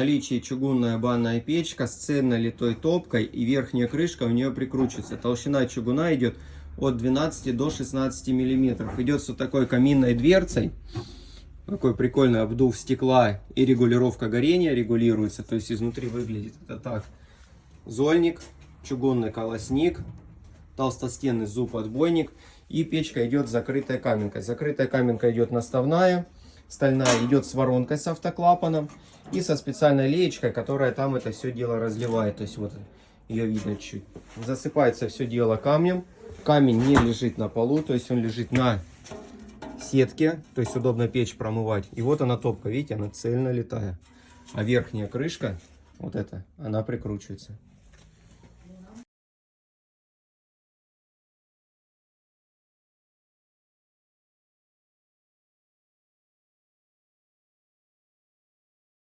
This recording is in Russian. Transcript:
наличии чугунная банная печка с цельнолитой топкой, и верхняя крышка у нее прикручивается. Толщина чугуна идет от 12 до 16 миллиметров. Идет с вот такой каминной дверцей. Такой прикольный обдув стекла и регулировка горения регулируется. То есть изнутри выглядит это так. Зольник, чугунный колосник, толстостенный зуб-отбойник. И печка идет с закрытой каменкой. Закрытая каменка идет наставная. Стальная идет с воронкой с автоклапаном. И со специальной леечкой, которая там это все дело разливает. То есть вот ее видно чуть. Засыпается все дело камнем. Камень не лежит на полу. То есть он лежит на сетке. То есть удобно печь промывать. И вот она топка. Видите, она цельно литая. А верхняя крышка, вот эта, она прикручивается.